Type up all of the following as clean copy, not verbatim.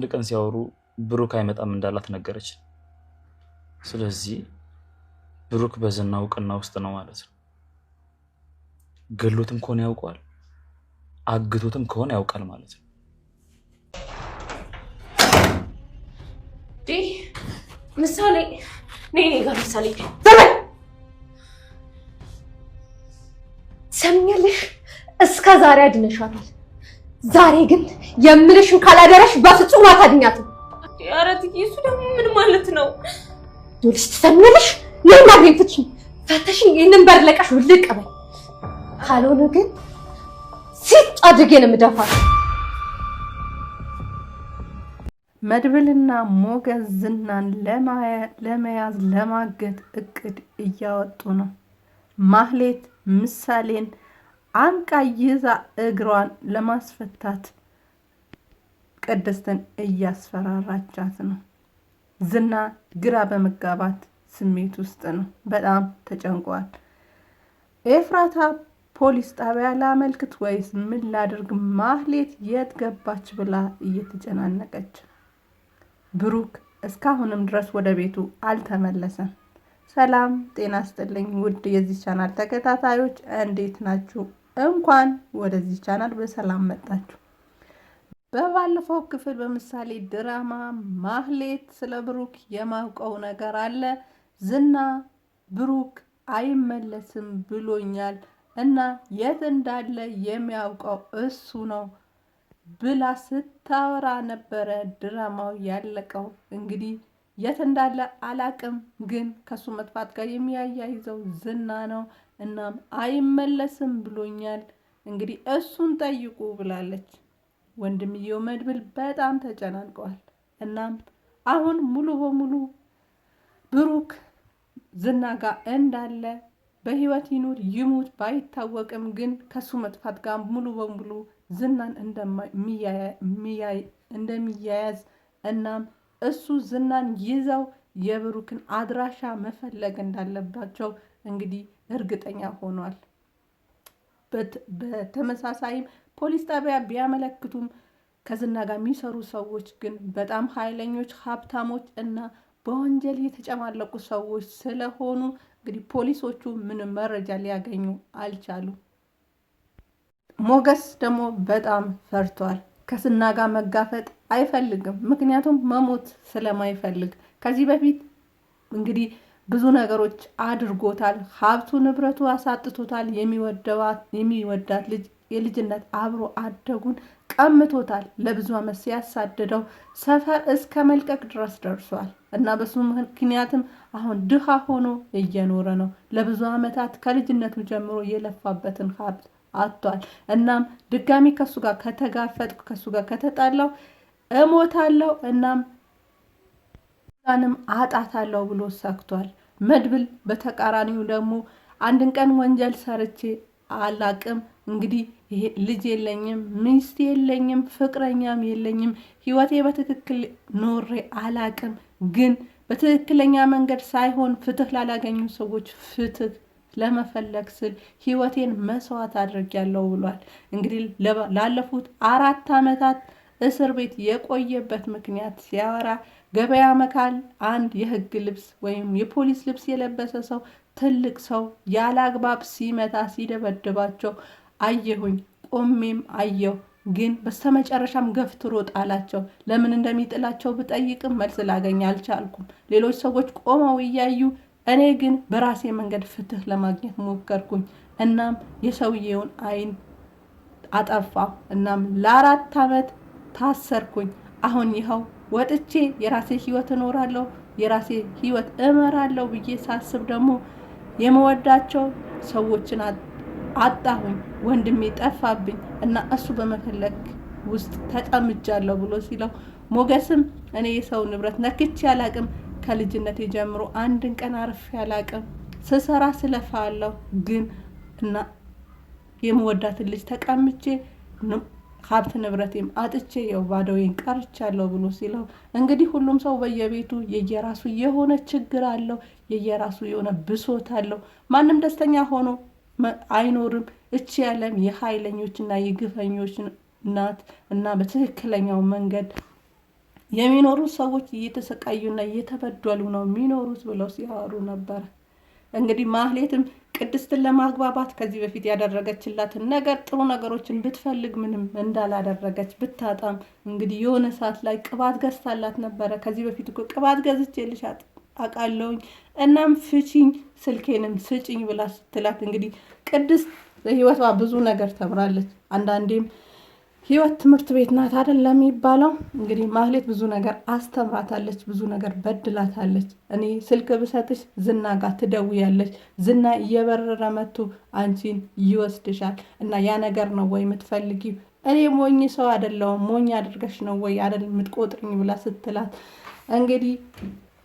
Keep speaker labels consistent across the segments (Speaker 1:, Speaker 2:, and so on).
Speaker 1: አንድ ቀን ሲያወሩ ብሩክ አይመጣም እንዳላት ነገረች። ስለዚህ ብሩክ በዝና እውቅና ውስጥ ነው ማለት ነው። ገሎትም ከሆነ ያውቀዋል፣ አግቶትም ከሆነ ያውቃል ማለት ነው።
Speaker 2: ምሳሌ ነይ ጋር ምሳሌ ዘመን ሰምኛለሽ። እስከ ዛሬ አድነሻታል። ዛሬ ግን የምልሽን ካላደረሽ በፍጹም አታድኛትም።
Speaker 3: ኧረ ትዬ እሱ ደግሞ ምን ማለት ነው?
Speaker 2: ዶልሽ ትሰምኛለሽ። ነይ ማግኘትሽ ፈተሽኝ ይሄንን በር ለቀሽ ውልቅ በይ። ካልሆነ ግን ሲጥ አድርጌ ነው የምደፋት።
Speaker 4: መድብልና ሞገስ ዝናን ለመያዝ ለማገት እቅድ እያወጡ ነው። ማህሌት ምሳሌን አንቃ ይዛ እግሯን ለማስፈታት ቅድስትን እያስፈራራቻት ነው። ዝና ግራ በመጋባት ስሜት ውስጥ ነው። በጣም ተጨንቋል። ኤፍራታ ፖሊስ ጣቢያ ላመልክት ወይስ ምን ላድርግ? ማህሌት የት ገባች ብላ እየተጨናነቀች። ብሩክ እስካሁንም ድረስ ወደ ቤቱ አልተመለሰም። ሰላም ጤና ይስጥልኝ ውድ የዚህ ቻናል ተከታታዮች እንዴት ናችሁ? እንኳን ወደዚህ ቻናል በሰላም መጣችሁ። በባለፈው ክፍል በምሳሌ ድራማ ማህሌት ስለ ብሩክ የማውቀው ነገር አለ፣ ዝና ብሩክ አይመለስም ብሎኛል እና የት እንዳለ የሚያውቀው እሱ ነው ብላ ስታወራ ነበረ ድራማው ያለቀው። እንግዲህ የት እንዳለ አላቅም፣ ግን ከሱ መጥፋት ጋር የሚያያይዘው ዝና ነው። እናም አይመለስም ብሎኛል፣ እንግዲህ እሱን ጠይቁ ብላለች። ወንድምየው መድብል በጣም ተጨናንቀዋል። እናም አሁን ሙሉ በሙሉ ብሩክ ዝና ጋር እንዳለ በህይወት ይኑር ይሙት ባይታወቅም፣ ግን ከሱ መጥፋት ጋር ሙሉ በሙሉ ዝናን እንደሚያያዝ እናም እሱ ዝናን ይዘው የብሩክን አድራሻ መፈለግ እንዳለባቸው እንግዲህ እርግጠኛ ሆኗል። በተመሳሳይም ፖሊስ ጣቢያ ቢያመለክቱም ከዝና ጋር የሚሰሩ ሰዎች ግን በጣም ኃይለኞች፣ ሀብታሞች እና በወንጀል የተጨማለቁ ሰዎች ስለሆኑ እንግዲህ ፖሊሶቹ ምንም መረጃ ሊያገኙ አልቻሉም። ሞገስ ደግሞ በጣም ፈርቷል። ከዝና ጋር መጋፈጥ አይፈልግም፣ ምክንያቱም መሞት ስለማይፈልግ። ከዚህ በፊት እንግዲህ ብዙ ነገሮች አድርጎታል። ሀብቱ ንብረቱ አሳጥቶታል። የሚወዳት ልጅ የልጅነት አብሮ አደጉን ቀምቶታል። ለብዙ ዓመት ሲያሳድደው ሰፈር እስከ መልቀቅ ድረስ ደርሷል እና በሱ ምክንያትም አሁን ድሃ ሆኖ እየኖረ ነው። ለብዙ ዓመታት ከልጅነቱ ጀምሮ የለፋበትን ሀብት አጥቷል። እናም ድጋሚ ከሱ ጋር ከተጋፈጥኩ ከሱ ጋር ከተጣላው እሞታለሁ እናም ንም አጣታለሁ ብሎ ሰክቷል። መድብል በተቃራኒው ደግሞ አንድን ቀን ወንጀል ሰርቼ አላቅም፣ እንግዲህ ይሄ ልጅ የለኝም፣ ሚስት የለኝም፣ ፍቅረኛም የለኝም፣ ህይወቴ በትክክል ኖሬ አላቅም፣ ግን በትክክለኛ መንገድ ሳይሆን ፍትህ ላላገኙ ሰዎች ፍትህ ለመፈለግ ስል ህይወቴን መስዋዕት አድርጌያለሁ ብሏል። እንግዲህ ላለፉት 4 ዓመታት እስር ቤት የቆየበት ምክንያት ሲያወራ ገበያ መካል አንድ የህግ ልብስ ወይም የፖሊስ ልብስ የለበሰ ሰው ትልቅ ሰው ያለ አግባብ ሲመታ ሲደበድባቸው አየሁኝ፣ ቆሜም አየሁ። ግን በስተመጨረሻም ገፍትሮ ጣላቸው። ለምን እንደሚጥላቸው ብጠይቅም መልስ ላገኝ አልቻልኩም። ሌሎች ሰዎች ቆመው እያዩ፣ እኔ ግን በራሴ መንገድ ፍትህ ለማግኘት ሞከርኩኝ። እናም የሰውየውን አይን አጠፋሁ። እናም ለ4 ዓመት ታሰርኩኝ። አሁን ይኸው ወጥቼ የራሴ ህይወት እኖራለሁ፣ የራሴ ህይወት እመራለሁ ብዬ ሳስብ ደግሞ የመወዳቸው ሰዎችን አጣሁኝ። ወንድሜ ጠፋብኝ እና እሱ በመፈለግ ውስጥ ተጠምጃለሁ ብሎ ሲለው፣ ሞገስም እኔ የሰው ንብረት ነክቼ አላቅም፣ ከልጅነቴ ጀምሮ አንድን ቀን አርፌ አላቅም፣ ስሰራ ስለፋለሁ፣ ግን እና የመወዳትን ልጅ ተቀምጬ ሀብት ንብረቴም አጥቼ የው ባዶዬን ቀርቻለሁ ብሎ ሲለው፣ እንግዲህ ሁሉም ሰው በየቤቱ የየራሱ የሆነ ችግር አለው፣ የየራሱ የሆነ ብሶት አለው። ማንም ደስተኛ ሆኖ አይኖርም። እቺ ዓለም የኃይለኞችና የግፈኞች ናት እና በትክክለኛው መንገድ የሚኖሩት ሰዎች እየተሰቃዩና እየተበደሉ ነው የሚኖሩት ብለው ሲያወሩ ነበር። እንግዲህ ማህሌትም ቅድስትን ለማግባባት ከዚህ በፊት ያደረገችላትን ነገር ጥሩ ነገሮችን ብትፈልግ ምንም እንዳላደረገች ብታጣም እንግዲህ የሆነ ሰዓት ላይ ቅባት ገዝታላት ነበረ። ከዚህ በፊት እኮ ቅባት ገዝቼልሽ አውቃለሁኝ እናም ፍቺኝ ስልኬንም ስጭኝ ብላ ስትላት እንግዲህ ቅድስት በህይወቷ ብዙ ነገር ተምራለች። አንዳንዴም ህይወት ትምህርት ቤት ናት አይደለም የሚባለው። እንግዲህ ማህሌት ብዙ ነገር አስተምራታለች፣ ብዙ ነገር በድላታለች። እኔ ስልክ ብሰጥሽ ዝና ጋር ትደውያለች፣ ዝና እየበረረ መጥቶ አንቺን ይወስድሻል እና ያ ነገር ነው ወይ የምትፈልጊው? እኔ ሞኝ ሰው አይደለሁም፣ ሞኝ አድርገሽ ነው ወይ አይደል የምትቆጥርኝ ብላ ስትላት እንግዲህ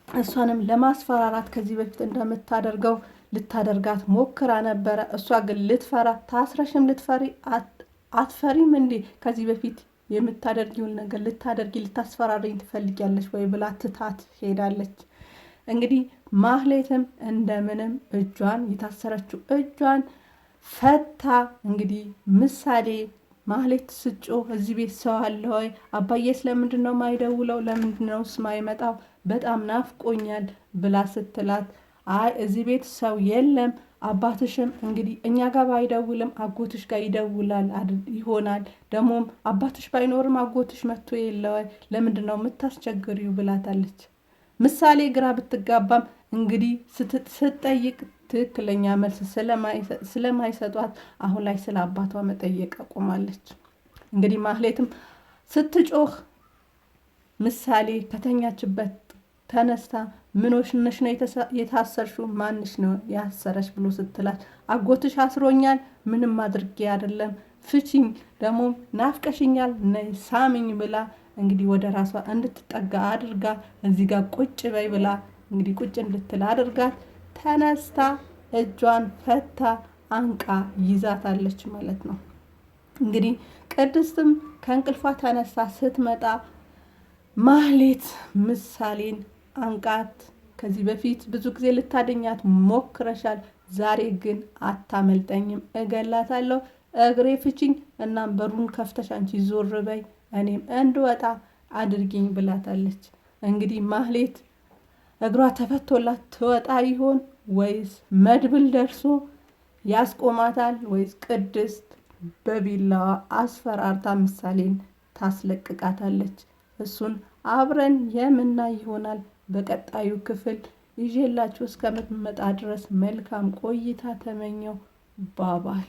Speaker 4: እሷንም ለማስፈራራት ከዚህ በፊት እንደምታደርገው ልታደርጋት ሞክራ ነበረ። እሷ ግን ልትፈራ ታስረሽም ልትፈሪ አትፈሪም እንዴ? ከዚህ በፊት የምታደርጊውን ነገር ልታስፈራሪኝ ትፈልጊያለሽ ወይ ብላ ትታት ሄዳለች። እንግዲህ ማህሌትም እንደምንም እጇን የታሰረችው እጇን ፈታ። እንግዲህ ምሳሌ ማህሌት ስጮህ እዚህ ቤት ሰው አለ ወይ? አባዬ ስለምንድን ነው ማይደውለው? ለምንድን ነው ማይመጣው? በጣም ናፍቆኛል ብላ ስትላት አይ እዚህ ቤት ሰው የለም፣ አባትሽም እንግዲህ እኛ ጋር ባይደውልም አጎትሽ ጋር ይደውላል ይሆናል። ደግሞም አባትሽ ባይኖርም አጎትሽ መጥቶ የለ ወይ? ለምንድን ነው የምታስቸግሪው? ብላታለች። ምሳሌ ግራ ብትጋባም እንግዲህ ስትጠይቅ ትክክለኛ መልስ ስለማይሰጧት አሁን ላይ ስለ አባቷ መጠየቅ አቁማለች። እንግዲህ ማህሌትም ስትጮህ ምሳሌ ከተኛችበት ተነስታ ምኖሽ ነሽ ነው የታሰርሽው? ማንሽ ነው ያሰረሽ ብሎ ስትላት አጎትሽ አስሮኛል፣ ምንም አድርጌ አይደለም፣ ፍቺኝ፣ ደግሞ ናፍቀሽኛል፣ ነይ ሳሚኝ ብላ እንግዲህ ወደ ራሷ እንድትጠጋ አድርጋ እዚህ ጋር ቁጭ በይ ብላ እንግዲህ ቁጭ እንድትል አድርጋት ተነስታ እጇን ፈታ አንቃ ይዛታለች ማለት ነው። እንግዲህ ቅድስትም ከእንቅልፏ ተነስታ ስትመጣ ማህሌት ምሳሌን አንቃት ከዚህ በፊት ብዙ ጊዜ ልታደኛት ሞክረሻል፣ ዛሬ ግን አታመልጠኝም፣ እገላታለሁ፣ እግሬ ፍቺኝ፣ እናም በሩን ከፍተሽ አንቺ ዞር በይ፣ እኔም እንድወጣ አድርጊኝ ብላታለች። እንግዲህ ማህሌት እግሯ ተፈቶላት ትወጣ ይሆን ወይስ መድብል ደርሶ ያስቆማታል? ወይስ ቅድስት በቢላዋ አስፈራርታ ምሳሌን ታስለቅቃታለች? እሱን አብረን የምናይ ይሆናል። በቀጣዩ ክፍል ይዤላችሁ እስከምትመጣ ድረስ መልካም ቆይታ ተመኘው። ባባይ